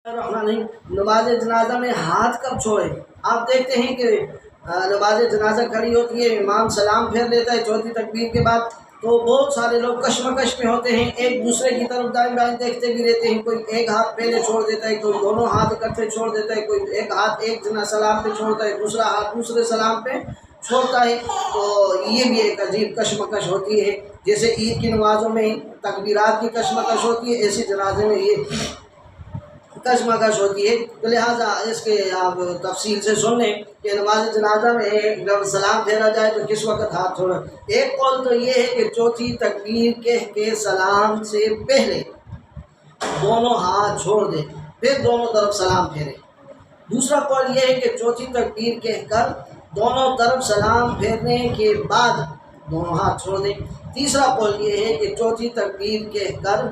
الرحمن نماز جنازہ میں ہاتھ کب چھوڑے؟ آپ دیکھتے ہیں کہ نماز جنازہ کھڑی ہوتی ہے، امام سلام پھیر لیتا ہے چوتھی تکبیر کے بعد، تو بہت سارے لوگ کشمکش میں ہوتے ہیں، ایک دوسرے کی طرف دائیں بائیں دیکھتے بھی رہتے ہیں، کوئی ایک ہاتھ پہلے چھوڑ دیتا ہے، کوئی دونوں ہاتھ اکٹھے چھوڑ دیتا ہے، کوئی ایک ہاتھ ایک جنا سلام پہ چھوڑتا ہے، دوسرا ہاتھ دوسرے سلام پہ چھوڑتا ہے، تو یہ بھی ایک عجیب کشمکش ہوتی ہے۔ جیسے عید کی نمازوں میں تکبیرات کی کشمکش ہوتی ہے، ایسی جنازے میں یہ کشمکش ہوتی ہے، تو لہٰذا اس کے آپ تفصیل سے سن لیں کہ نماز جنازہ میں جب سلام پھیرا جائے تو کس وقت ہاتھ چھوڑیں۔ ایک قول تو یہ ہے کہ چوتھی تکبیر کہہ کے سلام سے پہلے دونوں ہاتھ چھوڑ دیں، پھر دونوں طرف سلام پھیرے۔ دوسرا قول یہ ہے کہ چوتھی تکبیر کہہ کر دونوں طرف سلام پھیرنے کے بعد دونوں ہاتھ چھوڑ دیں۔ تیسرا قول یہ ہے کہ چوتھی تکبیر کہہ کر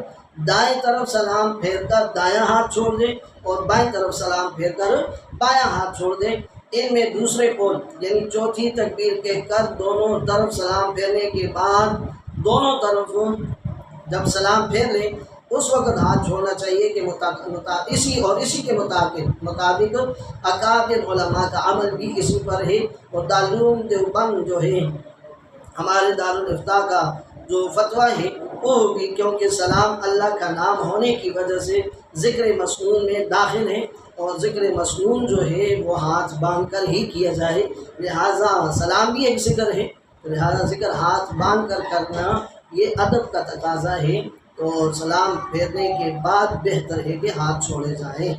دائیں طرف سلام پھیر کر دایاں ہاتھ چھوڑ دیں اور بائیں طرف سلام پھیر کر بایاں ہاتھ چھوڑ دیں۔ ان میں دوسرے قول یعنی چوتھی تکبیر کہہ کر دونوں طرف سلام پھیرنے کے بعد دونوں طرف جب سلام پھیر لیں اس وقت ہاتھ چھوڑنا چاہیے کہ اسی کے مطابق اکابر علماء کا عمل بھی اسی پر ہے، اور دارالعلوم دیوبند جو ہے ہمارے دارالافتاء کا جو فتویٰ ہے وہ بھی، کیونکہ سلام اللہ کا نام ہونے کی وجہ سے ذکر مسنون میں داخل ہے، اور ذکر مسنون جو ہے وہ ہاتھ باندھ کر ہی کیا جائے، لہٰذا سلام بھی ایک ذکر ہے، لہٰذا ذکر ہاتھ باندھ کر کرنا یہ ادب کا تقاضا ہے، تو سلام پھیرنے کے بعد بہتر ہے کہ ہاتھ چھوڑے جائیں۔